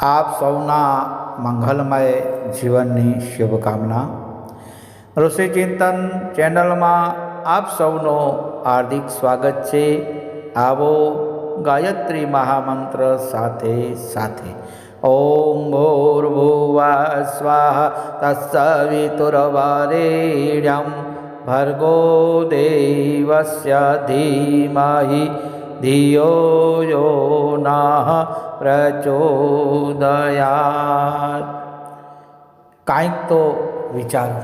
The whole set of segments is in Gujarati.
આપ સૌના મંગલમય જીવનની શુભકામના. ઋષિચિંતન ચેનલમાં આપ સૌનો હાર્દિક સ્વાગત છે. આવો ગાયત્રી મહામંત્ર સાથે સાથે ઓમ ભૂર્ભુવઃ સ્વાહા તત્સવિતુર્વરેણ્યં ભર્ગો દેવસ્ય ધીમહિ ધિયો યો નઃ પ્રચોદયાત. કાંઈક તો વિચારો.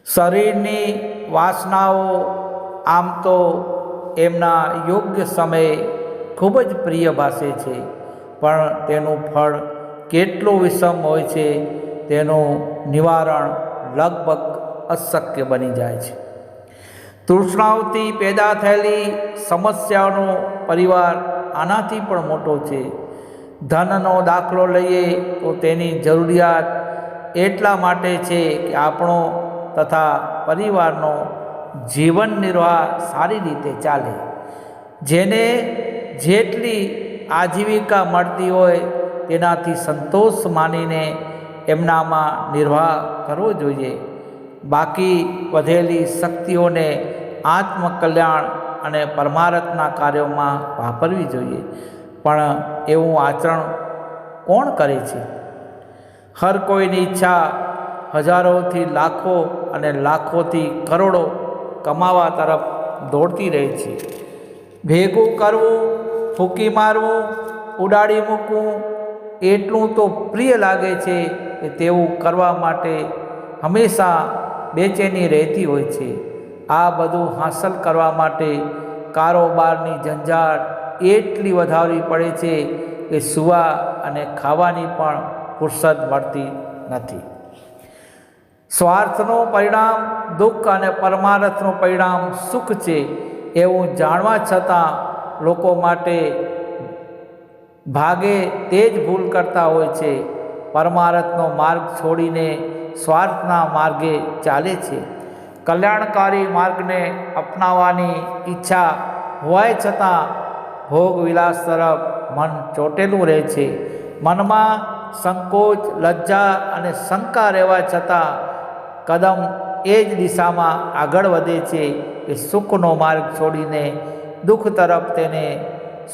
શરીરની વાસનાઓ આમ તો એમના યોગ્ય સમયે ખૂબ જ પ્રિય ભાસે છે, પણ તેનું ફળ કેટલું વિષમ હોય છે તેનું નિવારણ લગભગ અશક્ય બની જાય છે. તૃષ્ણાઓથી પેદા થયેલી સમસ્યાઓનો પરિવાર આનાથી પણ મોટો છે. ધનનો દાખલો લઈએ તો તેની જરૂરિયાત એટલા માટે છે કે આપણો તથા પરિવારનો જીવન નિર્વાહ સારી રીતે ચાલે. જેને જેટલી આજીવિકા મળતી હોય તેનાથી સંતોષ માનીને એમનામાં નિર્વાહ કરવો જોઈએ. બાકી વધેલી શક્તિઓને આત્મકલ્યાણ અને પરમાર્થના કાર્યોમાં વાપરવી જોઈએ. પણ એવું આચરણ કોણ કરે છે? હર કોઈની ઈચ્છા હજારોથી લાખો અને લાખોથી કરોડો કમાવા તરફ દોડતી રહે છે. ભેગું કરવું, ફૂંકી મારવું, ઉડાડી મૂકવું એટલું તો પ્રિય લાગે છે કે તેવું કરવા માટે હંમેશા બેચેની રહેતી હોય છે. આ બધું હાંસલ કરવા માટે કારોબારની ઝંઝાટ એટલી વધારવી પડે છે કે સૂવા અને ખાવાની પણ ફુરસદ મળતી નથી. સ્વાર્થનું પરિણામ દુઃખ અને પરમાર્થનું પરિણામ સુખ છે એવું જાણવા છતાં લોકો માટે ભાગે તે જ ભૂલ કરતા હોય છે. પરમાર્થનો માર્ગ છોડીને સ્વાર્થના માર્ગે ચાલે છે. કલ્યાણકારી માર્ગને અપનાવવાની ઈચ્છા હોવાય છતાં ભોગ વિલાસ તરફ મન ચોટેલું રહે છે. મનમાં સંકોચ, લજ્જા અને શંકા રહેવા છતાં કદમ એ જ દિશામાં આગળ વધે છે કે સુખનો માર્ગ છોડીને દુઃખ તરફ, તેને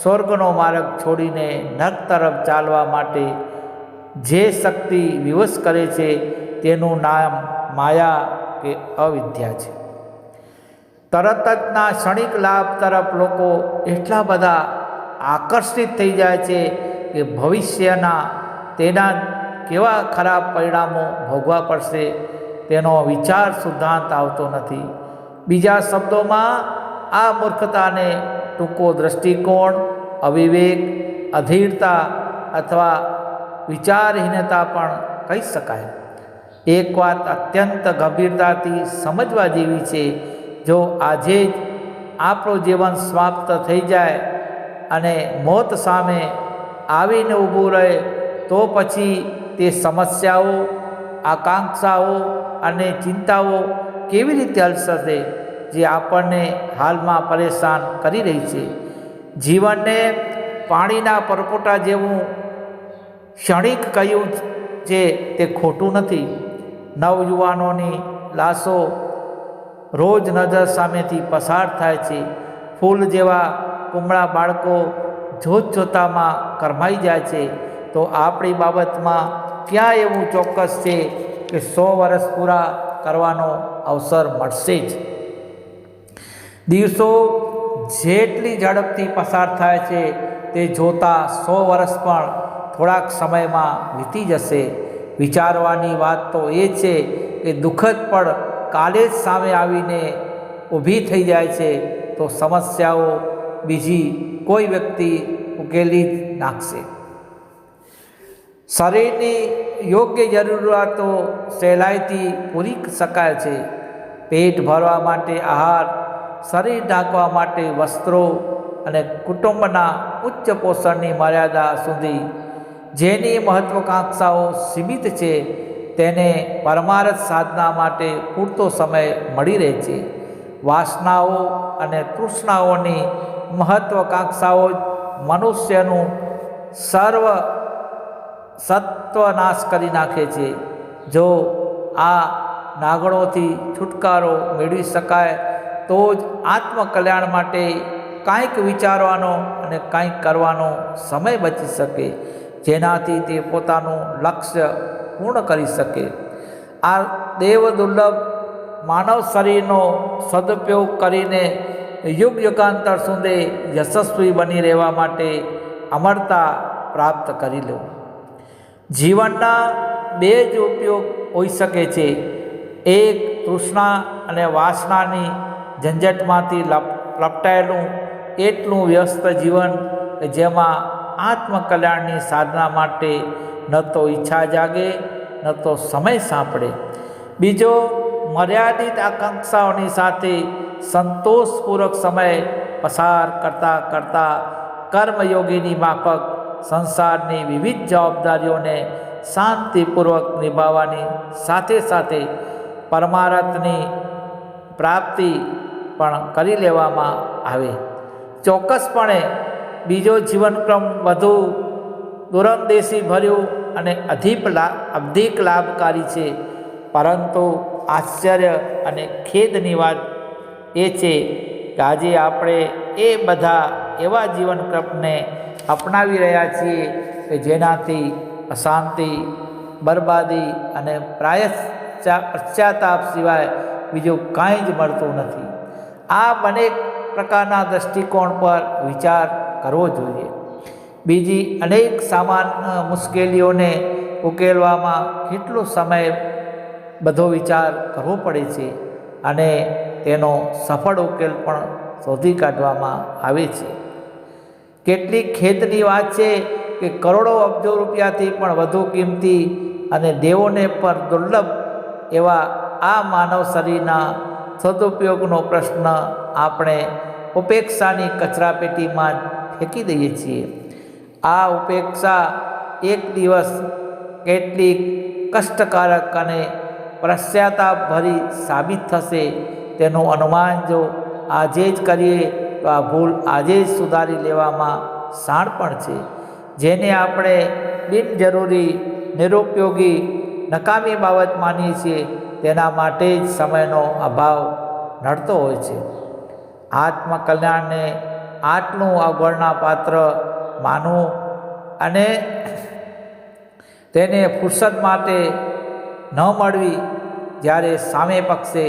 સ્વર્ગનો માર્ગ છોડીને નર્ક તરફ ચાલવા માટે જે શક્તિ વિવશ કરે છે તેનું નામ માયા કે અવિદ્યા છે. તરત જના ક્ષણિક લાભ તરફ લોકો એટલા બધા આકર્ષિત થઈ જાય છે કે ભવિષ્યના તેના કેવા ખરાબ પરિણામો ભોગવા પડશે તેનો વિચાર સિદ્ધાંત આવતો નથી. બીજા શબ્દોમાં આ મૂર્ખતાને ટૂંકો દ્રષ્ટિકોણ, અવિવેક, અધીરતા અથવા વિચારહીનતા પણ કહી શકાય. એક વાત અત્યંત ગંભીરતાથી સમજવા જેવી છે. જો આજે જ આપણું જીવન સમાપ્ત થઈ જાય અને મોત સામે આવીને ઊભું રહે તો પછી તે સમસ્યાઓ, આકાંક્ષાઓ અને ચિંતાઓ કેવી રીતે હલ થશે જે આપણને હાલમાં પરેશાન કરી રહી છે. જીવનને પાણીના પરપોટા જેવું ક્ષણિક કહ્યું છે તે ખોટું નથી. નવયુવાનોની લાશો રોજ નજર સામેથી પસાર થાય છે. ફૂલ જેવા કુમળા બાળકો જોત જોતામાં કરમાઈ જાય છે. તો આપણી બાબતમાં ક્યાં એવું ચોક્કસ છે કે 100 વર્ષ પૂરા કરવાનો અવસર મળશે જ? દિવસો જેટલી ઝડપથી પસાર થાય છે તે જોતાં 100 વર્ષ પણ થોડાક સમયમાં વીતી જશે. વિચારવાની વાત તો એ છે કે દુઃખદ પણ કાલે જ સામે આવીને ઊભી થઈ જાય છે તો સમસ્યાઓ બીજી કોઈ વ્યક્તિ ઉકેલી જ નાખશે. શરીરની યોગ્ય જરૂરિયાતો સહેલાઈથી પૂરી શકાય છે. પેટ ભરવા માટે આહાર, શરીર ઢાંકવા માટે વસ્ત્રો અને કુટુંબના ઉચ્ચ પોષણની મર્યાદા સુધી જેની મહત્વાકાંક્ષાઓ સીમિત છે તેને પરમાર્થ સાધના માટે પૂરતો સમય મળી રહે છે. વાસનાઓ અને તૃષ્ણાઓની મહત્વાકાંક્ષાઓ જ મનુષ્યનું સર્વ સત્વનાશ કરી નાખે છે. જો આ નાગણોથી છુટકારો મેળવી શકાય તો જ આત્મકલ્યાણ માટે કાંઈક વિચારવાનો અને કાંઈક કરવાનો સમય બચી શકે, જેનાથી તે પોતાનું લક્ષ્ય પૂર્ણ કરી શકે. આ દેવ દુર્લભ માનવ શરીરનો સદુપયોગ કરીને યુગ યુગાંતર સુધી યશસ્વી બની રહેવા માટે અમરતા પ્રાપ્ત કરી લો. જીવનના બે જ ઉપયોગ હોઈ શકે છે. એક તૃષ્ણા અને વાસનાની ઝંઝટમાંથી લપટાયેલું એટલું વ્યસ્ત જીવન જેમાં આત્મકલ્યાણની સાધના માટે ન તો ઈચ્છા જાગે ન તો સમય સાંપડે. બીજો મર્યાદિત આકાંક્ષાઓની સાથે સંતોષપૂર્વક સમય પસાર કરતાં કરતાં કર્મયોગીની માફક સંસારની વિવિધ જવાબદારીઓને શાંતિપૂર્વક નિભાવવાની સાથે સાથે પરમાર્થની પ્રાપ્તિ પણ કરી લેવામાં આવે. ચોક્કસપણે બીજો જીવનક્રમ વધુ દૂરંદેશી ભર્યું અને અધિક લાભકારી છે, પરંતુ આશ્ચર્ય અને ખેદની વાત એ છે કે આજે આપણે એ બધા એવા જીવનક્રમને અપનાવી રહ્યા છીએ કે જેનાથી અશાંતિ, બરબાદી અને પશ્ચાતાપ સિવાય બીજું કાંઈ જ મળતું નથી. આ બંને પ્રકારના દૃષ્ટિકોણ પર વિચાર કરવો જોઈએ. બીજી અનેક સામાન્ય મુશ્કેલીઓને ઉકેલવામાં કેટલો સમય બધો વિચાર કરવો પડે છે અને તેનો સફળ ઉકેલ પણ શોધી કાઢવામાં આવે છે. કેટલીક ખેદની વાત છે કે કરોડો અબજો રૂપિયાથી પણ વધુ કિંમતી અને દેવોને પણ દુર્લભ એવા આ માનવ શરીરના સદુપયોગનો પ્રશ્ન આપણે ઉપેક્ષાની કચરાપેટીમાં ફેંકી દઈએ છીએ. આ ઉપેક્ષા એક દિવસ કેટલીક કષ્ટકારક અને પશ્ચાતાપભરી સાબિત થશે તેનું અનુમાન જો આજે જ કરીએ તો આ ભૂલ આજે જ સુધારી લેવામાં શાણપણ છે. જેને આપણે બિનજરૂરી, નિરુપયોગી, નકામી બાબત માનીએ છીએ તેના માટે જ સમયનો અભાવ નડતો હોય છે. આત્મકલ્યાણને આટલું અવગણના પાત્ર માનવું અને તેને ફુરસદ માટે ન મળવી, જ્યારે સામે પક્ષે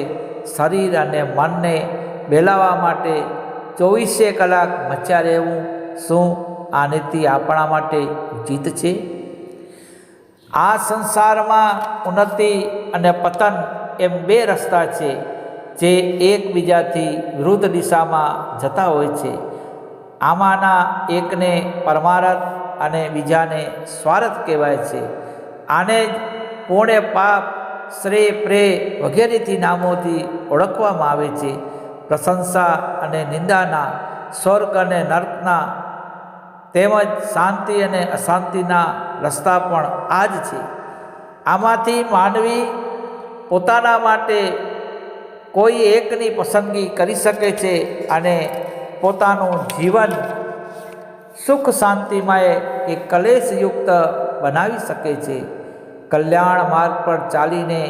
શરીર અને મનને બેલાવવા માટે 24 કલાક મચ્યા રહેવું, શું આ નીતિ આપણા માટે ઉચિત છે? આ સંસારમાં ઉન્નતિ અને પતન એમ બે રસ્તા છે જે એકબીજાથી વિરુદ્ધ દિશામાં જતા હોય છે. આમાંના એકને પરમાર્થ અને બીજાને સ્વાર્થ કહેવાય છે. આને જ પુણ્ય, પાપ, શ્રેય, પ્રેય વગેરેથી નામોથી ઓળખવામાં આવે છે. પ્રશંસા અને નિંદાના, સ્વર્ગ અને નર્કના તેમજ શાંતિ અને અશાંતિના રસ્તા પણ આ જ છે. આમાંથી માનવી પોતાના માટે કોઈ એકની પસંદગી કરી શકે છે અને પોતાનું જીવન સુખ શાંતિમય કે કલેશયુક્ત બનાવી શકે છે. કલ્યાણ માર્ગ પર ચાલીને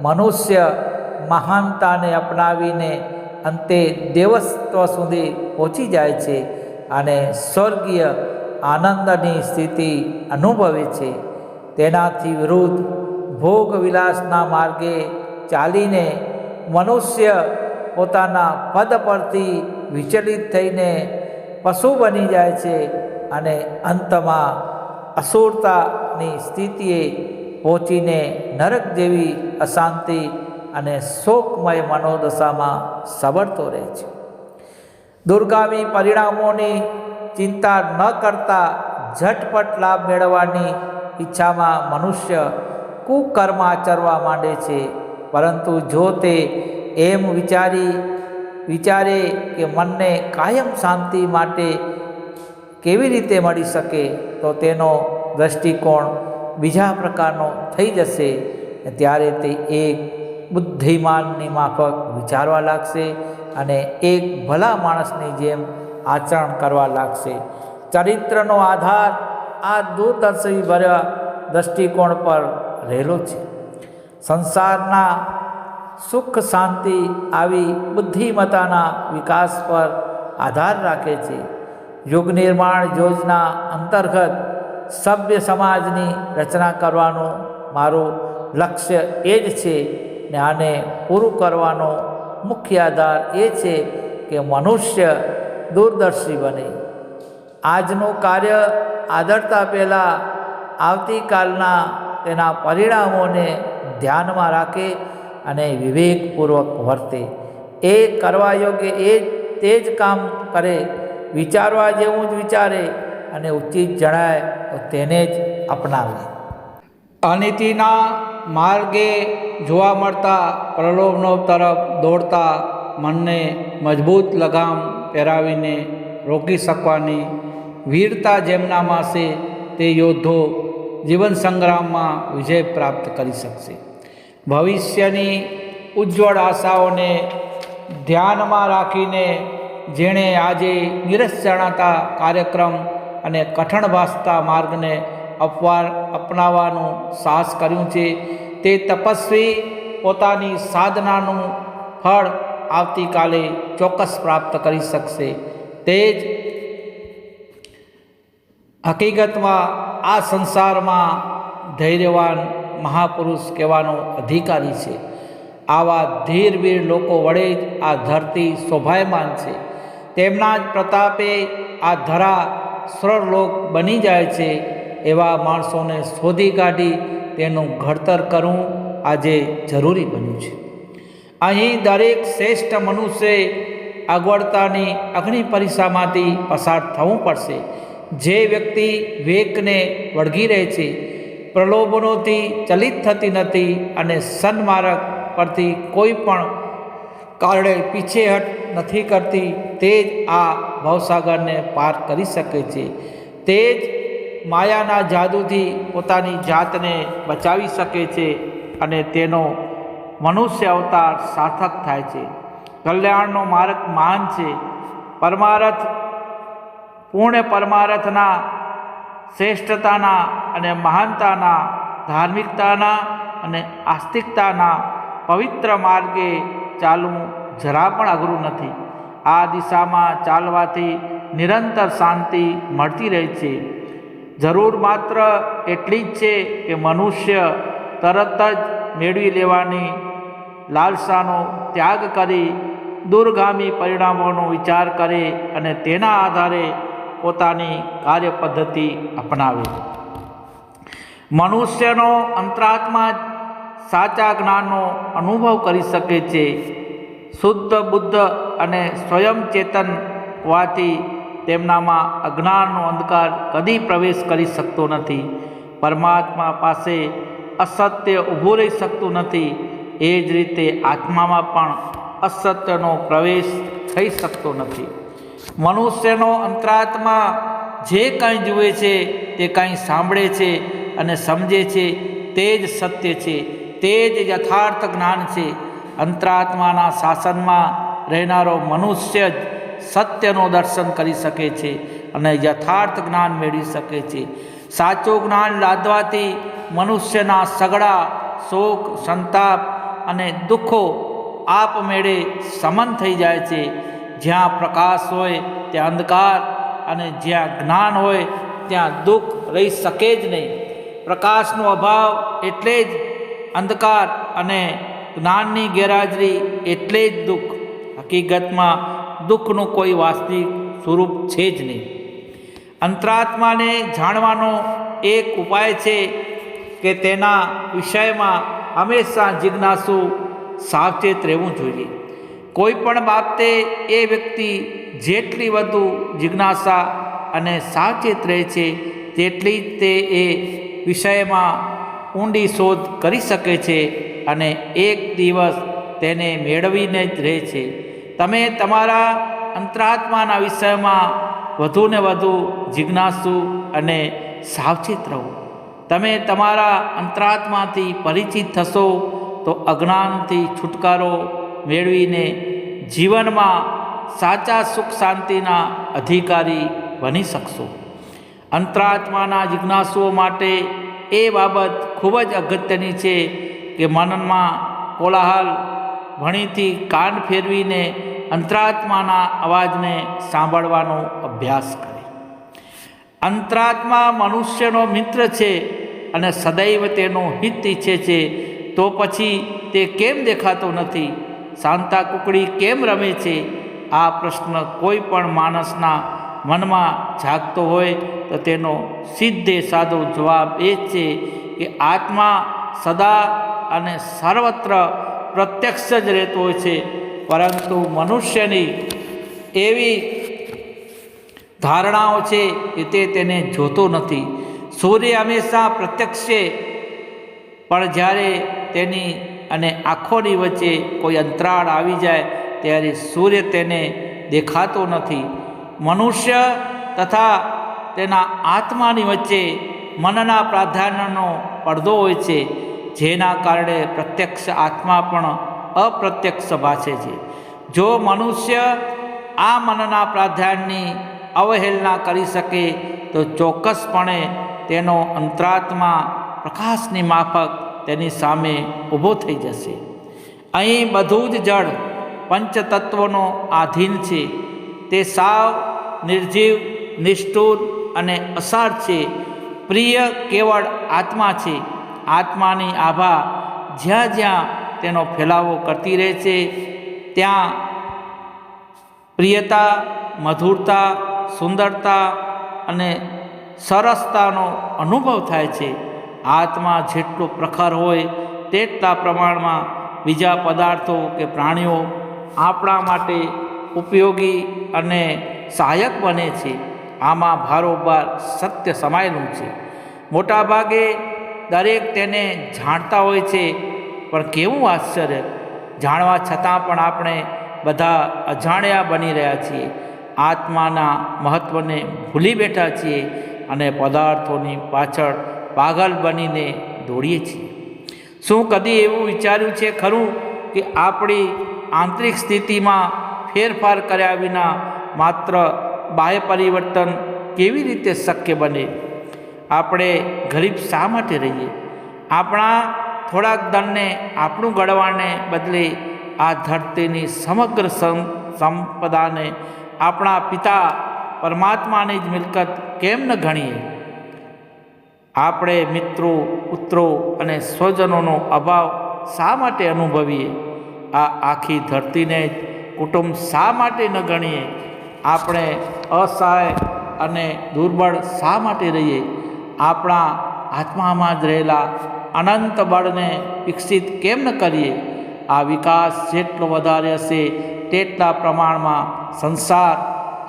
મનુષ્ય મહાનતાને અપનાવીને અંતે દેવત્વ સુધી પહોંચી જાય છે અને સ્વર્ગીય આનંદની સ્થિતિ અનુભવે છે. તેનાથી વિરુદ્ધ ભોગ વિલાસના માર્ગે ચાલીને મનુષ્ય પોતાના પદ પરથી વિચલિત થઈને પશુ બની જાય છે અને અંતમાં અસુરતાની સ્થિતિએ પહોંચીને નરક જેવી અશાંતિ અને શોકમય મનોદશામાં સબરતો રહે છે. દુર્ગામી પરિણામોની ચિંતા ન કરતા ઝટપટ લાભ મેળવવાની ઈચ્છામાં મનુષ્ય કુકર્મ આચરવા માંડે છે. પરંતુ જો તે એમ વિચારે કે મનને કાયમ શાંતિ માટે કેવી રીતે મળી શકે, તો તેનો દૃષ્ટિકોણ બીજા પ્રકારનો થઈ જશે. ત્યારે તે એક બુદ્ધિમાનની માફક વિચારવા લાગશે અને એક ભલા માણસની જેમ આચરણ કરવા લાગશે. ચરિત્રનો આધાર આ દૂરદર્શી ભર્યા દૃષ્ટિકોણ પર રહેલો છે. સંસારના સુખ શાંતિ આવી બુદ્ધિમત્તાના વિકાસ પર આધાર રાખે છે. યુગ નિર્માણ યોજના અંતર્ગત સભ્ય સમાજની રચના કરવાનું મારું લક્ષ્ય એ જ છે ને આને પૂરું કરવાનો મુખ્ય આધાર એ છે કે મનુષ્ય દૂરદર્શી બને. આજનું કાર્ય આદરતા પહેલાં આવતીકાલના તેના પરિણામોને ધ્યાનમાં રાખે અને વિવેકપૂર્વક વર્તે. એ કરવા યોગ્ય તે જ કામ કરે, વિચારવા જેવું જ વિચારે અને ઉચિત જણાય તો તેને જ અપનાવે. અનીતિના માર્ગે જોવા મળતા પ્રલોભનો તરફ દોડતા મનને મજબૂત લગામ પહેરાવીને રોકી શકવાની વીરતા જેમનામાં છે તે યોદ્ધો જીવન સંગ્રામમાં વિજય પ્રાપ્ત કરી શકશે. ભવિષ્યની ઉજ્જવળ આશાઓને ધ્યાનમાં રાખીને જેણે આજે નિરસ જણાતા કાર્યક્રમ અને કઠણ ભાસતા માર્ગને અપનાવવાનું સાહસ કર્યું છે, તે તપસ્વી પોતાની સાધનાનું ફળ આવતીકાલે ચોક્કસ પ્રાપ્ત કરી શકશે. તે જ હકીકતમાં આ સંસારમાં ધૈર્યવાન મહાપુરુષ કહેવાનો અધિકારી છે. આવા ધીરવીર લોકો વડે જ આ ધરતી શોભાયમાન છે. તેમના જ પ્રતાપે આ ધરા સ્વર્ગલોક બની જાય છે. એવા માણસોને શોધી કાઢી તેનું ઘડતર કરવું આજે જરૂરી બન્યું છે. અહીં દરેક શ્રેષ્ઠ મનુષ્યે અગવડતાની અગ્નિ પરીક્ષામાંથી પસાર થવું પડશે. જે વ્યક્તિ વિવેકને વળગી રહે છે, પ્રલોભનોથી ચલિત થતી નથી અને સન્માર્ગ પરથી કોઈ પણ કારણે પીછેહટ નથી કરતી, તે જ આ ભવસાગરને પાર કરી શકે છે. તે જ માયાના જાદુથી પોતાની જાતને બચાવી શકે છે અને તેનો મનુષ્ય અવતાર સાર્થક થાય છે. કલ્યાણનો માર્ગ મહાન છે. પરમાર્થ પૂર્ણ પરમાર્થના શ્રેષ્ઠતાના અને મહાનતાના, ધાર્મિકતાના અને આસ્તિકતાના પવિત્ર માર્ગે ચાલવું જરા પણ અઘરું નથી. આ દિશામાં ચાલવાથી નિરંતર શાંતિ મળતી રહે છે. જરૂર માત્ર એટલી જ છે કે મનુષ્ય તરત જ મેળવી લેવાની લાલસાનો ત્યાગ કરી દૂરગામી પરિણામોનો વિચાર કરે અને તેના આધારે પોતાની કાર્ય પદ્ધતિ અપનાવે. મનુષ્યનો અંતરાત્મા સાચા જ્ઞાનનો અનુભવ કરી શકે છે. શુદ્ધ બુદ્ધ અને સ્વયં ચેતન હોવાથી તેમનામાં અજ્ઞાનનો અંધકાર કદી પ્રવેશ કરી શકતો નથી. પરમાત્મા પાસે અસત્ય ઊભું રહી શકતું નથી. એ જ રીતે આત્મામાં પણ અસત્યનો પ્રવેશ થઈ શકતો નથી. મનુષ્યનો અંતરાત્મા જે કંઈ જુએ છે, તે કંઈ સાંભળે છે અને સમજે છે તે જ સત્ય છે, તે જ યથાર્થ જ્ઞાન છે. અંતરાત્માના શાસનમાં રહેનારો મનુષ્ય જ સત્યનું દર્શન કરી શકે છે અને યથાર્થ જ્ઞાન મેળવી શકે છે. સાચું જ્ઞાન લાદવાથી મનુષ્યના સઘળા શોક, સંતાપ અને દુઃખો આપમેળે સમન થઈ જાય છે. જ્યાં પ્રકાશ હોય ત્યાં અંધકાર અને જ્યાં જ્ઞાન હોય ત્યાં દુઃખ રહી શકે જ નહીં. પ્રકાશનો અભાવ એટલે જ અંધકાર અને જ્ઞાનની ગેરહાજરી એટલે જ દુઃખ. હકીકતમાં દુઃખનું કોઈ વાસ્તવિક સ્વરૂપ છે જ નહીં. અંતરાત્માને જાણવાનો એક ઉપાય છે કે તેના વિષયમાં હંમેશા જિજ્ઞાસુ સાવચેત રહેવું જોઈએ. કોઈ પણ બાબતે એ વ્યક્તિ જેટલી વધુ જિજ્ઞાસા અને સાવચેત રહે છે, તેટલી જ તે એ વિષયમાં ઊંડી શોધ કરી શકે છે અને એક દિવસ તેને મેળવીને જ રહે છે. તમે તમારા અંતરાત્માના વિષયમાં વધુ ને વધુ જિજ્ઞાસુ અને સાવચેત રહો. તમે તમારા અંતરાત્માથી પરિચિત થશો તો અજ્ઞાનથી છુટકારો મેળવીને જીવનમાં સાચા સુખ શાંતિના અધિકારી બની શકશો. અંતરાત્માના જિજ્ઞાસુઓ માટે એ બાબત ખૂબ જ અગત્યની છે કે મનનમાં કોલાહલ ભણીથી કાન ફેરવીને અંતરાત્માના અવાજને સાંભળવાનો અભ્યાસ કરે. અંતરાત્મા મનુષ્યનો મિત્ર છે અને સદૈવ તેનો હિત ઈચ્છે છે, તો પછી તે કેમ દેખાતો નથી? શાંતા કુકડી કેમ રમે છે? આ પ્રશ્ન કોઈ પણ માણસના મનમાં જાગતો હોય તો તેનો સીધે સાદો જવાબ એ જ છે કે આત્મા સદા અને સર્વત્ર પ્રત્યક્ષ જ રહેતો હોય છે, પરંતુ મનુષ્યની એવી ધારણાઓ છે કે તે તેને જોતો નથી. સૂર્ય હંમેશા પ્રત્યક્ષ છે, પણ જ્યારે તેની અને આંખોની વચ્ચે કોઈ અંતરાળ આવી જાય ત્યારે સૂર્ય તેને દેખાતો નથી. મનુષ્ય તથા તેના આત્માની વચ્ચે મનના પ્રાધાન્યનો પડદો હોય છે, જેના કારણે પ્રત્યક્ષ આત્મા પણ અપ્રત્યક્ષ ભાષે છે. જો મનુષ્ય આ મનના પ્રાધાન્યની અવહેલના કરી શકે તો ચોક્કસપણે તેનો અંતરાત્મા પ્રકાશની માફક તેની સામે ઊભો થઈ જશે. અહીં બધું જ જળ પંચતત્વોનો આધીન છે. તે સાવ નિર્જીવ, નિષ્ઠુર અને અસાર છે. પ્રિય કેવળ આત્મા છે. આત્માની આભા જ્યાં જ્યાં તેનો ફેલાવો કરતી રહે છે, ત્યાં પ્રિયતા, મધુરતા, સુંદરતા અને સરસતાનો અનુભવ થાય છે. આત્મા જેટલો પ્રખર હોય તેટલા પ્રમાણમાં બીજા પદાર્થો કે પ્રાણીઓ આપણા માટે ઉપયોગી અને સહાયક બને છે. આમાં ભારોભાર સત્ય સમાયેલું છે. મોટાભાગે દરેક તેને જાણતા હોય છે, પણ કેવું આશ્ચર્ય! જાણવા છતાં પણ આપણે બધા અજાણ્યા બની રહ્યા છીએ. આત્માના મહત્ત્વને ભૂલી બેઠા છીએ અને પદાર્થોની પાછળ પાગલ બનીને દોડીએ છીએ. શું કદી એવું વિચાર્યું છે ખરું કે આપણી આંતરિક સ્થિતિમાં ફેરફાર કર્યા વિના માત્ર બાહ્ય પરિવર્તન કેવી રીતે શક્ય બને? આપણે ગરીબ શા માટે રહીએ? આપણા થોડાક ધનને, આપણું ગળવાને બદલે આ ધરતીની સમગ્ર સંપદાને આપણા પિતા પરમાત્માની જ મિલકત કેમ ન ગણીએ? આપણે મિત્રો, પુત્રો અને સ્વજનોનો અભાવ શા માટે અનુભવીએ? આ આખી ધરતીને જ કુટુંબ શા માટે ન ગણીએ? આપણે અસહાય અને દુર્બળ શા માટે રહીએ? આપણા આત્મામાં જ રહેલા અનંત બળને વિકસિત કેમ ન કરીએ? આ વિકાસ જેટલો વધારે હશે તેટલા પ્રમાણમાં સંસાર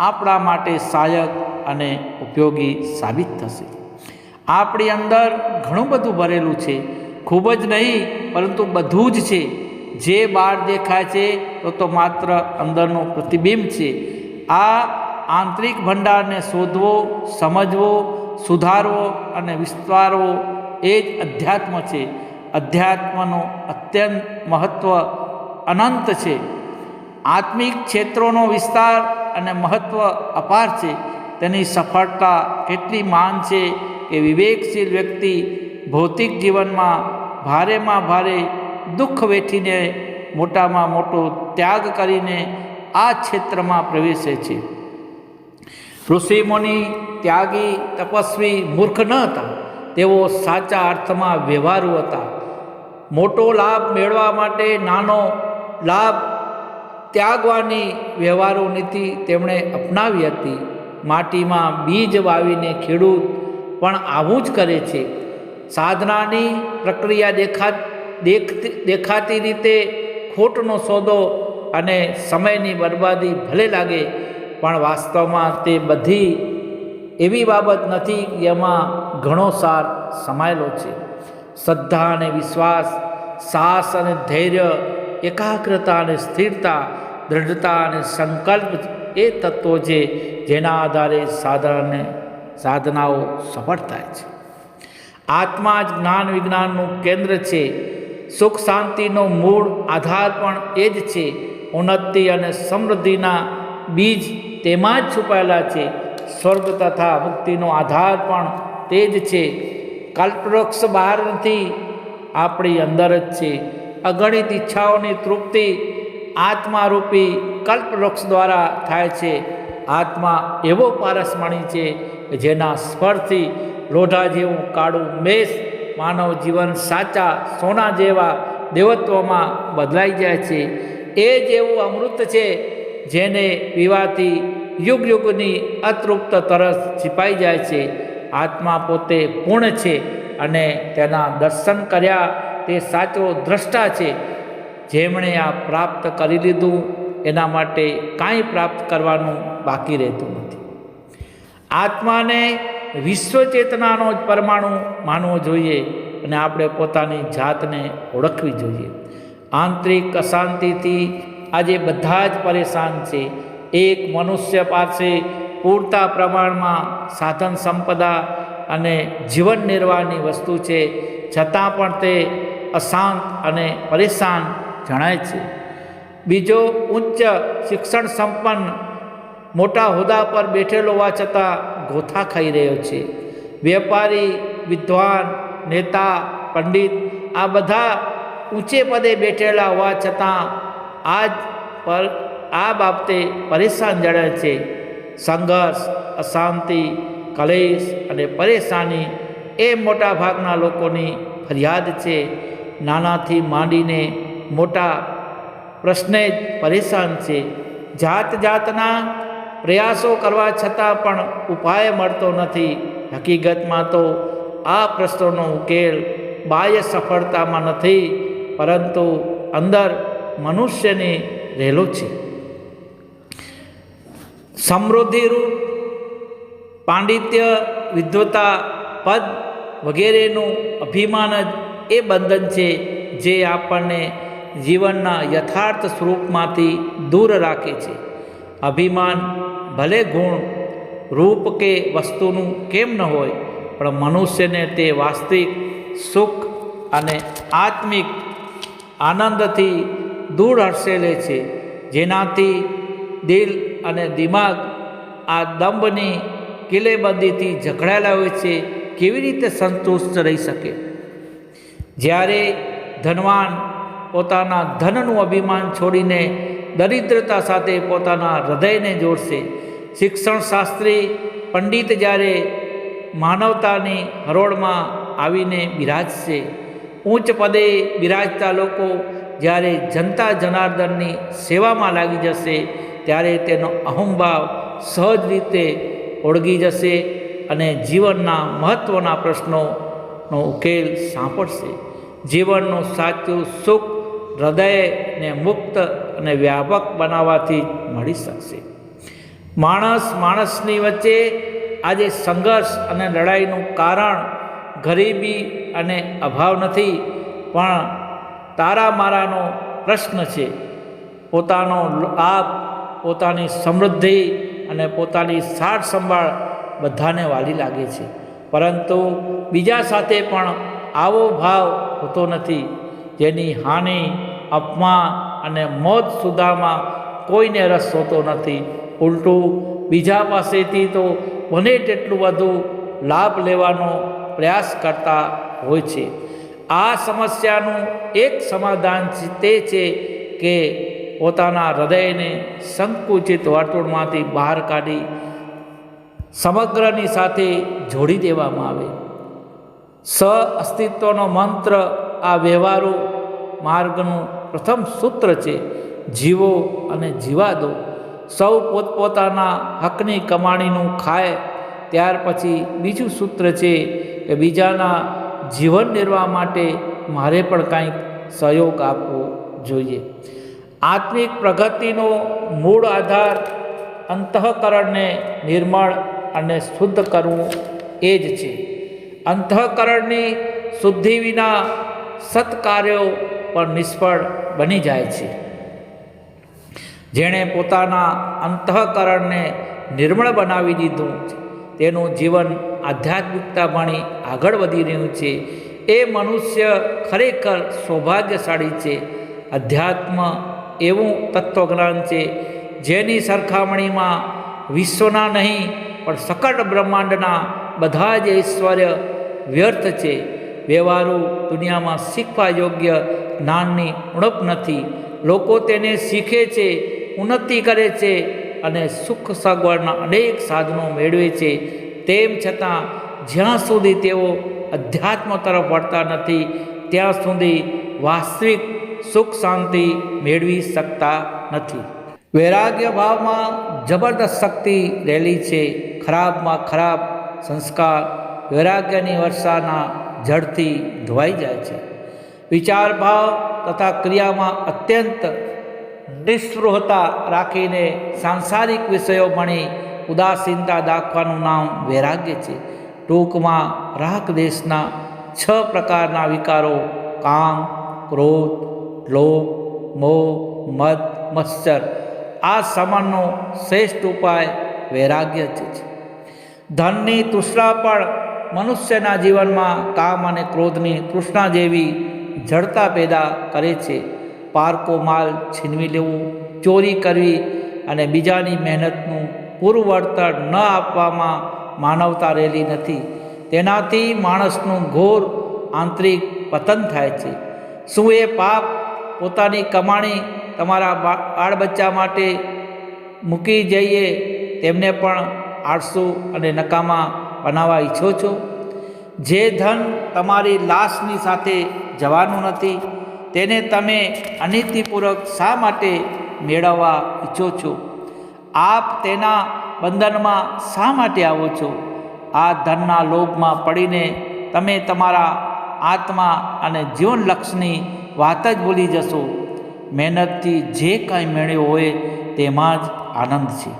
આપણા માટે સહાયક અને ઉપયોગી સાબિત થશે. આપણી અંદર ઘણું બધું ભરેલું છે. ખૂબ જ નહીં, પરંતુ બધું જ છે. જે બહાર દેખાય છે તો માત્ર અંદરનું પ્રતિબિંબ છે. આ આંતરિક ભંડારને શોધવો, સમજવો, સુધારવો અને વિસ્તારવો એ જ અધ્યાત્મ છે. અધ્યાત્મનું અત્યંત મહત્ત્વ અનંત છે. આત્મિક ક્ષેત્રોનો વિસ્તાર અને મહત્ત્વ અપાર છે. તેની સફળતા કેટલી મહાન છે કે વિવેકશીલ વ્યક્તિ ભૌતિક જીવનમાં ભારેમાં ભારે દુઃખ વેઠીને મોટામાં મોટો ત્યાગ કરીને આ ક્ષેત્રમાં પ્રવેશે છે. ઋષિમુનિ ત્યાગી, તપસ્વી, મૂર્ખ ન હતા. તેઓ સાચા અર્થમાં વ્યવહારુ હતા. મોટો લાભ મેળવવા માટે નાનો લાભ ત્યાગવાની વ્યવહારુ નીતિ તેમણે અપનાવી હતી. માટીમાં બીજ વાવીને ખેડૂત પણ આવું જ કરે છે. સાધનાની પ્રક્રિયા દેખાતી રીતે ખોટનો સોદો અને સમયની બરબાદી ભલે લાગે, પણ વાસ્તવમાં તે બધી એવી બાબત નથી જેમાં ઘણો સાર સમાયેલો છે. શ્રદ્ધા અને વિશ્વાસ, સાહસ અને ધૈર્ય, એકાગ્રતા અને સ્થિરતા, દૃઢતા અને સંકલ્પ એ તત્વો છે જેના આધારે સાધનાઓ સફળ થાય છે. આત્મા જ જ્ઞાન વિજ્ઞાનનું કેન્દ્ર છે. સુખ શાંતિનો મૂળ આધાર પણ એ જ છે. ઉન્નતિ અને સમૃદ્ધિના બીજ તેમાં જ છુપાયેલા છે. સ્વર્ગ તથા મુક્તિનો આધાર પણ તે જ છે. કલ્પવૃક્ષ બહાર નથી, આપણી અંદર જ છે. અગણિત ઈચ્છાઓની તૃપ્તિ આત્મારૂપી કલ્પવૃક્ષ દ્વારા થાય છે. આત્મા એવો પારસમણી છે કે જેના સ્પર્શથી લોઢા જેવું કાળું મેષ માનવ જીવન સાચા સોના જેવા દેવત્વમાં બદલાઈ જાય છે. એ જ એવું અમૃત છે જેને પીવાથી યુગ યુગની અતૃપ્ત તરસ છીપાઈ જાય છે. આત્મા પોતે પૂર્ણ છે અને તેના દર્શન કર્યા તે સાચો દ્રષ્ટા છે. જેમણે આ પ્રાપ્ત કરી લીધું એના માટે કાંઈ પ્રાપ્ત કરવાનું બાકી રહેતું નથી. આત્માને વિશ્વચેતનાનો જ પરમાણુ માનવો જોઈએ અને આપણે પોતાની જાતને ઓળખવી જોઈએ. આંતરિક અશાંતિથી આજે બધા જ પરેશાન છે. એક મનુષ્ય પાસે પૂરતા પ્રમાણમાં સાધન સંપદા અને જીવન નિર્વાહની વસ્તુ છે, છતાં પણ તે અશાંત અને પરેશાન જણાય છે. બીજો ઉચ્ચ શિક્ષણ સંપન્ન મોટા હોદ્દા પર બેઠેલો હોવા છતાં ગોથા ખાઈ રહ્યો છે. વેપારી, વિદ્વાન, નેતા, પંડિત આ બધા ઊંચે પદે બેઠેલા હોવા છતાં આ બાબતે પરેશાન જણાય છે. સંઘર્ષ, અશાંતિ, કલેશ અને પરેશાની એ મોટા ભાગના લોકોની ફરિયાદ છે. નાનાથી માંડીને મોટા પ્રશ્ને જ પરેશાન છે. જાત જાતના પ્રયાસો કરવા છતાં પણ ઉપાય મળતો નથી. હકીકતમાં તો આ પ્રશ્નોનો ઉકેલ બાહ્ય સફળતામાં નથી, પરંતુ અંદર મનુષ્યને રહેલો છે. સમૃદ્ધિરૂપ પાંડિત્ય, વિદ્વતા, પદ વગેરેનું અભિમાન જ એ બંધન છે જે આપણને જીવનના યથાર્થ સ્વરૂપમાંથી દૂર રાખે છે. અભિમાન ભલે ગુણ, રૂપ કે વસ્તુનું કેમ ન હોય, પણ મનુષ્યને તે વાસ્તવિક સુખ અને આત્મિક આનંદથી દૂર હર્ષેલે છે, જેનાથી દિલ અને દિમાગ આ દંભની કિલ્લેબંધીથી જકડાયેલા હોય છે. કેવી રીતે સંતુષ્ટ રહી શકે? જ્યારે ધનવાન પોતાના ધનનું અભિમાન છોડીને દરિદ્રતા સાથે પોતાના હૃદયને જોડશે. શિક્ષણ શાસ્ત્રી પંડિત જ્યારે માનવતાની હરોળમાં આવીને બિરાજશે. ઉચ્ચ પદે બિરાજતા લોકો જ્યારે જનતા જનાર્દનની સેવામાં લાગી જશે, ત્યારે તેનો અહંભાવ સહજ રીતે ઓળગી જશે અને જીવનના મહત્ત્વના પ્રશ્નોનો ઉકેલ સાંપડશે. જીવનનું સાચું સુખ હૃદયને મુક્ત અને વ્યાપક બનાવવાથી મળી શકશે. માણસની વચ્ચે આજે સંઘર્ષ અને લડાઈનું કારણ ગરીબી અને અભાવ નથી, પણ તારા મારાનો પ્રશ્ન છે. પોતાનો લાભ, પોતાની સમૃદ્ધિ અને પોતાની સાર સંભાળ બધાને વાલી લાગે છે, પરંતુ બીજા સાથે પણ આવો ભાવ હોતો નથી. જેની હાનિ, અપમાન અને મોત સુધામાં કોઈને રસ હોતો નથી. ઉલટું બીજા પાસેથી તો બને તેટલું વધુ લાભ લેવાનો પ્રયાસ કરતા હોય છે. આ સમસ્યાનું એક સમાધાન તે છે કે પોતાના હૃદયને સંકુચિત વર્તુળમાંથી બહાર કાઢી સમગ્રની સાથે જોડી દેવામાં આવે. અસ્તિત્વનો મંત્ર આ વ્યવહારુ માર્ગનું પ્રથમ સૂત્ર છે. જીવો અને જીવા દો. સૌ પોતપોતાના હકની કમાણીનું ખાય. ત્યાર પછી બીજું સૂત્ર છે કે બીજાના જીવન નિર્વાહ માટે મારે પણ કંઈક સહયોગ આપવો જોઈએ. આત્મિક પ્રગતિનો મૂળ આધાર અંતઃકરણને નિર્મળ અને શુદ્ધ કરવું એ જ છે. અંતઃકરણની શુદ્ધિ વિના સત્કાર્યો પણ નિષ્ફળ બની જાય છે. જેણે પોતાના અંતઃકરણને નિર્મળ બનાવી દીધું છે, તેનું જીવન આધ્યાત્મિકતા ભણી આગળ વધી રહ્યું છે, એ મનુષ્ય ખરેખર સૌભાગ્યશાળી છે. અધ્યાત્મ એવું તત્વજ્ઞાન છે જેની સરખામણીમાં વિશ્વના નહીં પણ સકળ બ્રહ્માંડના બધા જ ઐશ્વર્ય વ્યર્થ છે. વ્યવહારુ દુનિયામાં શીખવા યોગ્ય જ્ઞાનની ઉણપ નથી. લોકો તેને શીખે છે, ઉન્નતિ કરે છે અને સુખ સગવડના અનેક સાધનો મેળવે છે. તેમ છતાં જ્યાં સુધી તેઓ અધ્યાત્મ તરફ વળતા નથી ત્યાં સુધી વાસ્તવિક સુખ શાંતિ મેળવી શકતા નથી. વૈરાગ્ય ભાવમાં જબરદસ્ત શક્તિ રહેલી છે. ખરાબમાં ખરાબ સંસ્કાર વૈરાગ્યની વર્ષાના જળથી ધોવાઈ જાય છે. વિચાર ભાવ તથા ક્રિયામાં અત્યંત નિસ્પૃહતા રાખીને સાંસારિક વિષયો ભણી ઉદાસીનતા દાખવાનું નામ વૈરાગ્ય છે. ટૂંકમાં રાગ દેશના 6 પ્રકારના વિકારો કામ, ક્રોધ, લોભ, મોહ, મદ, મત્સર આ સમનનો શ્રેષ્ઠ ઉપાય વૈરાગ્ય છે. ધનની તૃષ્ણા પણ મનુષ્યના જીવનમાં કામ અને ક્રોધની તૃષ્ણા જેવી જડતા પેદા કરે છે. પારકો માલ છીનવી લેવું, ચોરી કરવી અને બીજાની મહેનતનું પૂરું વળતર ન આપવામાં માનવતા રહેલી નથી. તેનાથી માણસનું ઘોર આંતરિક પતન થાય છે. શું એ પાપ પોતાની કમાણી તમારા બાળ બચ્ચા માટે મૂકી જઈએ તેમને પણ આળસુ અને નકામા બનાવવા ઈચ્છો છો? જે ધન તમારી લાશની સાથે જવાનું નથી તેને તમે અનીતિપૂર્વક શા માટે મેળવવા ઈચ્છો છો? આપ તેના બંધનમાં શા માટે આવો છો? આ ધનના લોભમાં પડીને તમે તમારા આત્મા અને જીવન લક્ષ્યની વાત જ ભૂલી જશો. મહેનતથી જે કાંઈ મેળવ્યો હોય તેમાં જ આનંદ છે.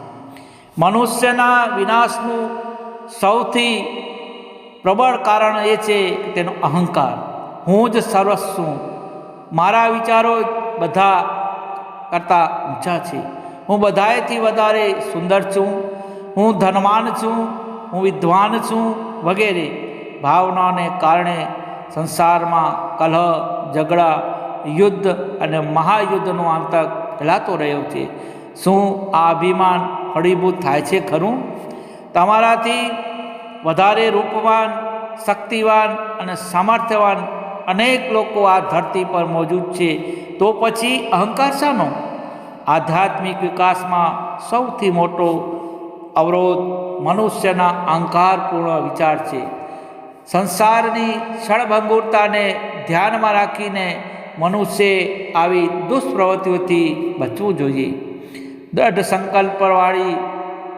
મનુષ્યના વિનાશનું સૌથી પ્રબળ કારણ એ છે કે તેનો અહંકાર. હું જ સર્વસ્વ છું, મારા વિચારો બધા કરતાં ઊંચા છે, હું બધાએથી વધારે સુંદર છું, હું ધનવાન છું, હું વિદ્વાન છું વગેરે ભાવનાને કારણે સંસારમાં કલહ, ઝઘડા, યુદ્ધ અને મહાયુદ્ધનો આતંક ફેલાતો રહ્યો છે. શું આ અભિમાન ફળીભૂત થાય છે ખરું? તમારાથી વધારે રૂપવાન, શક્તિવાન અને સામર્થ્યવાન અનેક લોકો આ ધરતી પર મોજૂદ છે, તો પછી અહંકાર શાનો? આધ્યાત્મિક વિકાસમાં સૌથી મોટો અવરોધ મનુષ્યના અહંકારપૂર્ણ વિચાર છે. સંસારની ક્ષણભંગુરતાને ધ્યાનમાં રાખીને મનુષ્યે આવી દુષ્પ્રવૃત્તિઓથી બચવું જોઈએ. દૃઢ સંકલ્પવાળી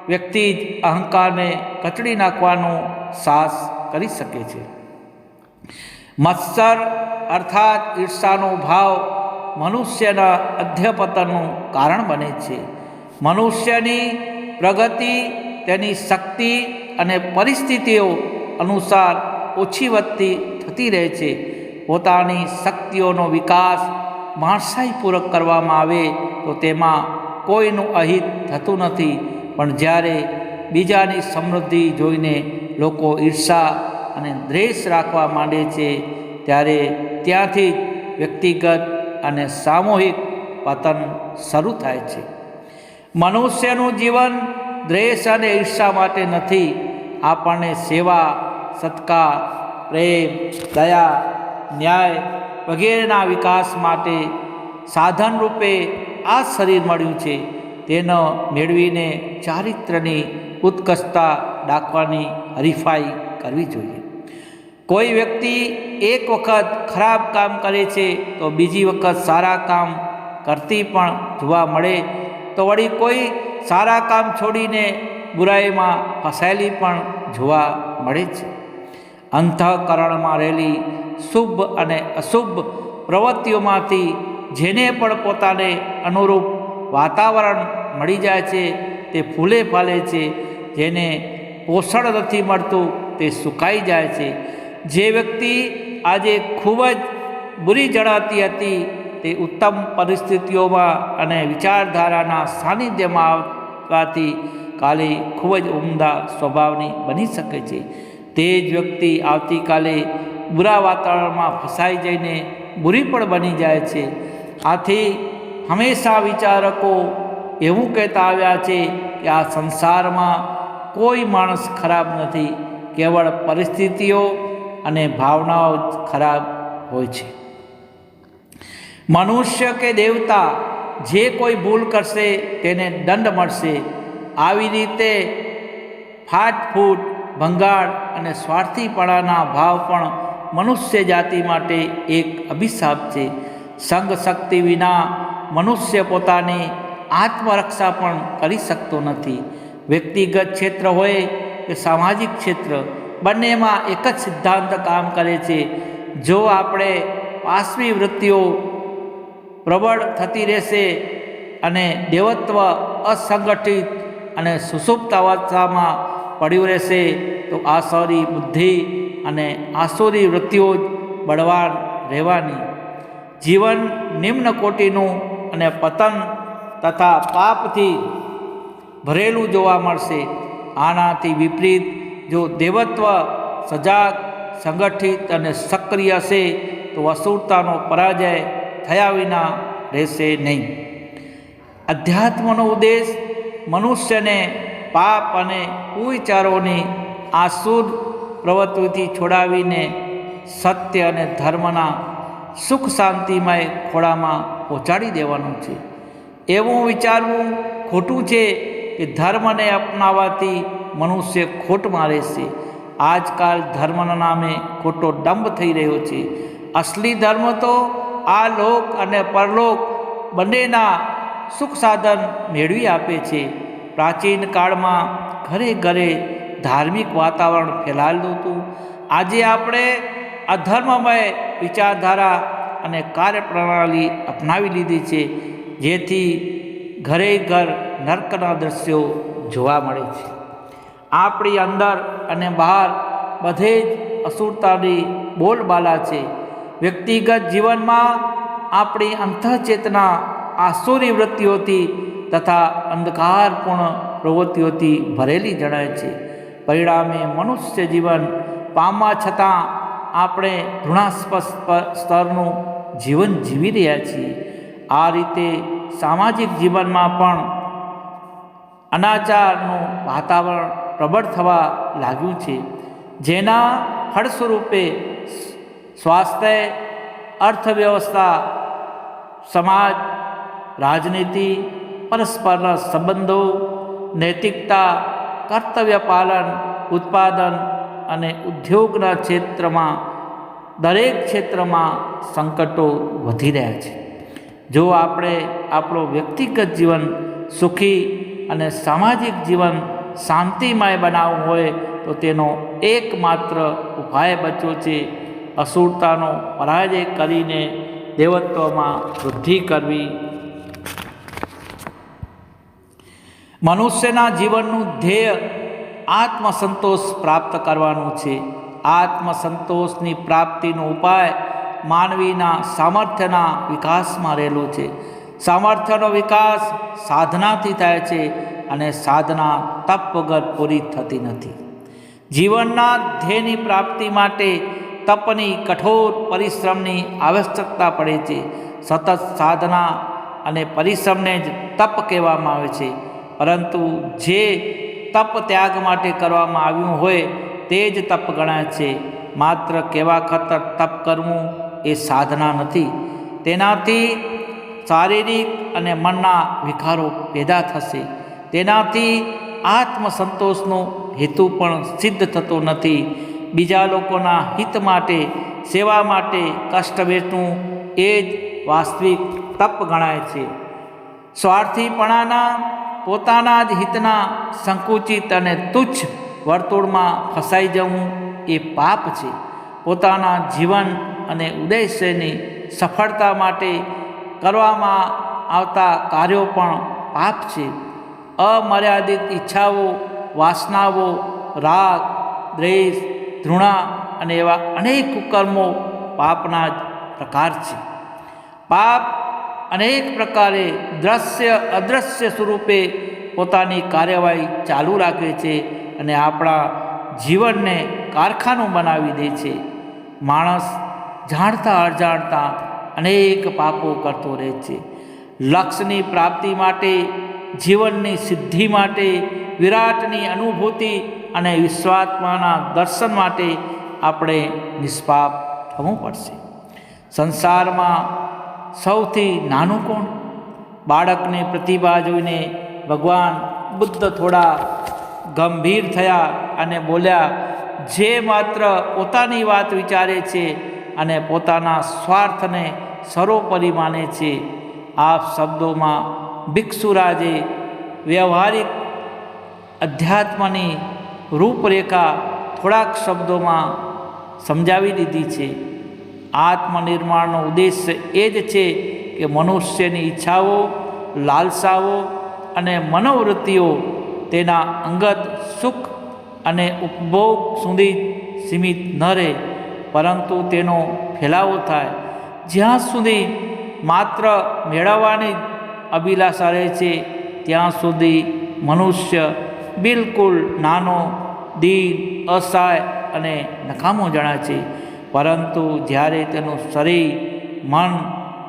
વ્યક્તિ જ અહંકારને કચડી નાખવાનો સાહસ કરી શકે છે. મત્સર અર્થાત ઈર્ષાનો ભાવ મનુષ્યના અધ્યપતનનું કારણ બને છે. મનુષ્યની પ્રગતિ તેની શક્તિ અને પરિસ્થિતિઓ અનુસાર ઓછી વધતી થતી રહે છે. પોતાની શક્તિઓનો વિકાસ માણસાઈપૂર્વક કરવામાં આવે તો તેમાં કોઈનું અહિત થતું નથી, પણ જ્યારે બીજાની સમૃદ્ધિ જોઈને લોકો ઈર્ષા અને દ્વેષ રાખવા માંડે છે ત્યારે ત્યાંથી જ વ્યક્તિગત અને સામૂહિક પતન શરૂ થાય છે. મનુષ્યનું જીવન દ્વેષ અને ઈર્ષા માટે નથી. આપણને સેવા, સત્કાર, પ્રેમ, દયા, ન્યાય વગેરેના વિકાસ માટે સાધન રૂપે આ શરીર મળ્યું છે. તેનો મેળવીને ચારિત્ર્યની ઉત્કૃષ્ટતા દાખવાની હરીફાઈ કરવી જોઈએ. કોઈ વ્યક્તિ એક વખત ખરાબ કામ કરે છે તો બીજી વખત સારા કામ કરતી પણ જોવા મળે, તો વળી કોઈ સારા કામ છોડીને બુરાઈમાં ફસાયેલી પણ જોવા મળે છે. અંતઃકરણમાં રહેલી શુભ અને અશુભ પ્રવૃત્તિઓમાંથી જેને પણ પોતાને અનુરૂપ વાતાવરણ મળી જાય છે તે ફૂલે ફાલે છે. જેને પોષણ નથી મળતું તે સુકાઈ જાય છે. જે વ્યક્તિ આજે ખૂબ જ બુરી જણાતી હતી તે ઉત્તમ પરિસ્થિતિઓમાં અને વિચારધારાના સાનિધ્યમાં આવવાથી કાલે ખૂબ જ ઉમદા સ્વભાવની બની શકે છે. તે જ વ્યક્તિ આવતીકાલે બુરા વાતાવરણમાં ફસાઈ જઈને બુરી પણ બની જાય છે. આથી હંમેશા વિચારકો એવું કહેતા આવ્યા છે કે આ સંસારમાં કોઈ માણસ ખરાબ નથી, કેવળ પરિસ્થિતિઓ અને ભાવનાઓ જ ખરાબ હોય છે. મનુષ્ય કે દેવતા જે કોઈ ભૂલ કરશે તેને દંડ મળશે. આવી રીતે ફાટફૂટ, ભંગાળ અને સ્વાર્થીપણાના ભાવ પણ મનુષ્ય જાતિ માટે એક અભિશાપ છે. સંઘ શક્તિ વિના મનુષ્ય પોતાની આત્મરક્ષા પણ કરી શકતો નથી. વ્યક્તિગત ક્ષેત્ર હોય કે સામાજિક ક્ષેત્ર, બંનેમાં એક જ સિદ્ધાંત કામ કરે છે. જો આપણે પાશવી વૃત્તિઓ પ્રબળ થતી રહેશે અને દેવત્વ અસંગઠિત અને સુષુપ્ત અવસ્થામાં પડ્યું રહેશે, તો આસુરી બુદ્ધિ અને આસુરી વૃત્તિઓ જ બળવાન રહેવાની. જીવન નિમ્ન કોટીનું અને પતન તથા પાપથી ભરેલું જોવા મળશે. આનાથી વિપરીત જો દેવત્વ સજાગ, સંગઠિત અને સક્રિય હશે તો અસુરતાનો પરાજય થયા વિના રહેશે નહીં. અધ્યાત્મનો ઉદ્દેશ મનુષ્યને પાપ અને કુવિચારોની આસુર પ્રવૃત્તિથી છોડાવીને સત્ય અને ધર્મના સુખ શાંતિમય ખોળામાં પહોંચાડી દેવાનું છે. એવું વિચારવું ખોટું છે કે ધર્મને અપનાવવાથી મનુષ્ય ખોટમાં રહેશે. આજકાલ ધર્મના નામે ખોટો ડંભ થઈ રહ્યો છે. અસલી ધર્મ તો આ લોક અને પરલોક બંનેના સુખ સાધન મેળવી આપે છે. પ્રાચીન કાળમાં ઘરે ઘરે ધાર્મિક વાતાવરણ ફેલાયેલું હતું. આજે આપણે અધર્મમય વિચારધારા અને કાર્યપ્રણાલી અપનાવી લીધી છે, જેથી ઘરે ઘર નર્કના દ્રશ્યો જોવા મળે છે. આપણી અંદર અને બહાર બધે જ અસુરતાની બોલબાલા છે. વ્યક્તિગત જીવનમાં આપણી અંતઃચેતના આસુરી વૃત્તિઓથી તથા અંધકારપૂર્ણ પ્રવૃત્તિઓથી ભરેલી જણાય છે. પરિણામે મનુષ્ય જીવન પામવા છતાં આપણે ઘૃણાસ્પદ સ્તરનું જીવન જીવી રહ્યા છીએ. આ રીતે સામાજિક જીવનમાં પણ અનાચારનું વાતાવરણ પ્રબળ થવા લાગ્યું છે, જેના ફળસ્વરૂપે સ્વાસ્થ્ય, અર્થવ્યવસ્થા, સમાજ, રાજનીતિ, પરસ્પરના સંબંધો, નૈતિકતા, કર્તવ્ય પાલન, ઉત્પાદન અને ઉદ્યોગના ક્ષેત્રમાં દરેક ક્ષેત્રમાં સંકટો વધી રહ્યા છે. જો આપણે આપણું વ્યક્તિગત જીવન સુખી અને સામાજિક જીવન શાંતિમય બનાવવું હોય તો તેનો એકમાત્ર ઉપાય બચ્યો છે અસુરતાનો પરાજય કરીને દેવત્વમાં વૃદ્ધિ કરવી. મનુષ્યના જીવનનું ધ્યેય આત્મસંતોષ પ્રાપ્ત કરવાનું છે. આત્મસંતોષની પ્રાપ્તિનો ઉપાય માનવીના સામર્થ્યના વિકાસમાં રહેલો છે. સામર્થ્યનો વિકાસ સાધનાથી થાય છે અને સાધના તપ વગર પૂરી થતી નથી. જીવનના ધ્યેયની પ્રાપ્તિ માટે તપની કઠોર પરિશ્રમની આવશ્યકતા પડે છે. સતત સાધના અને પરિશ્રમને જ તપ કહેવામાં આવે છે. પરંતુ જે તપ ત્યાગ માટે કરવામાં આવ્યું હોય તે જ તપ ગણાય છે. માત્ર કહેવા ખાતર તપ કરવું એ સાધના નથી. તેનાથી શારીરિક અને મનના વિકારો પેદા થશે. તેનાથી આત્મસંતોષનો હેતુ પણ સિદ્ધ થતો નથી. બીજા લોકોના હિત માટે, સેવા માટે કષ્ટ વેઠવું એ જ વાસ્તવિક તપ ગણાય છે. સ્વાર્થીપણાના, પોતાના જ હિતના સંકુચિત અને તુચ્છ વર્તુળમાં ફસાઈ જવું એ પાપ છે. પોતાના જીવન અને ઉદ્દેશ્યની સફળતા માટે કરવામાં આવતા કાર્યો પણ પાપ છે. અમર્યાદિત ઈચ્છાઓ, વાસનાઓ, રાગ, દ્વેષ, ઘૃણા અને એવા અનેક કુકર્મો પાપના જ પ્રકાર છે. પાપ અનેક પ્રકારે દ્રશ્ય અદ્રશ્ય સ્વરૂપે પોતાની કાર્યવાહી ચાલુ રાખે છે અને આપણા જીવનને કારખાનું બનાવી દે છે. માણસ જાણતા અજાણતા અનેક પાપો કરતો રહે છે. લક્ષ્યની પ્રાપ્તિ માટે, જીવનની સિદ્ધિ માટે, વિરાટની અનુભૂતિ અને વિશ્વાત્માના દર્શન માટે આપણે નિષ્પાપ થવું પડશે. સંસારમાં સૌથી નાનું કોણ? બાળકની પ્રતિભા જોઈને ભગવાન બુદ્ધ થોડા ગંભીર થયા અને બોલ્યા, જે માત્ર પોતાની વાત વિચારે છે અને પોતાના સ્વાર્થને સર્વોપરી માને છે. આ શબ્દોમાં ભિક્ષુરાજે વ્યવહારિક અધ્યાત્મની રૂપરેખા થોડાક શબ્દોમાં સમજાવી દીધી છે. આત્મનિર્માણનો ઉદ્દેશ્ય એ જ છે કે મનુષ્યની ઈચ્છાઓ, લાલસાઓ અને મનોવૃત્તિઓ તેના અંગત સુખ અને ઉપભોગ સુધી સીમિત ન રહે, પરંતુ તેનો ફેલાવો થાય. જ્યાં સુધી માત્ર મેળવવાની અભિલાષા રહે છે ત્યાં સુધી મનુષ્ય બિલકુલ નાનો, દીન, અસહાય અને નકામો જણાય છે. પરંતુ જ્યારે તેનું શરીર, મન,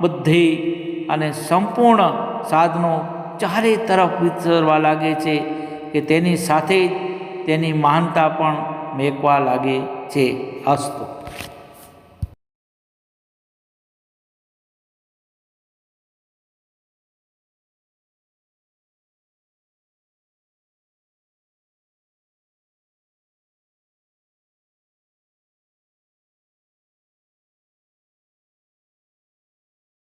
બુદ્ધિ અને સંપૂર્ણ સાધનો ચારે તરફ વિચરવા લાગે છે કે તેની સાથે જ તેની મહાનતા પણ મેકવા લાગે છે. અસ્તુ.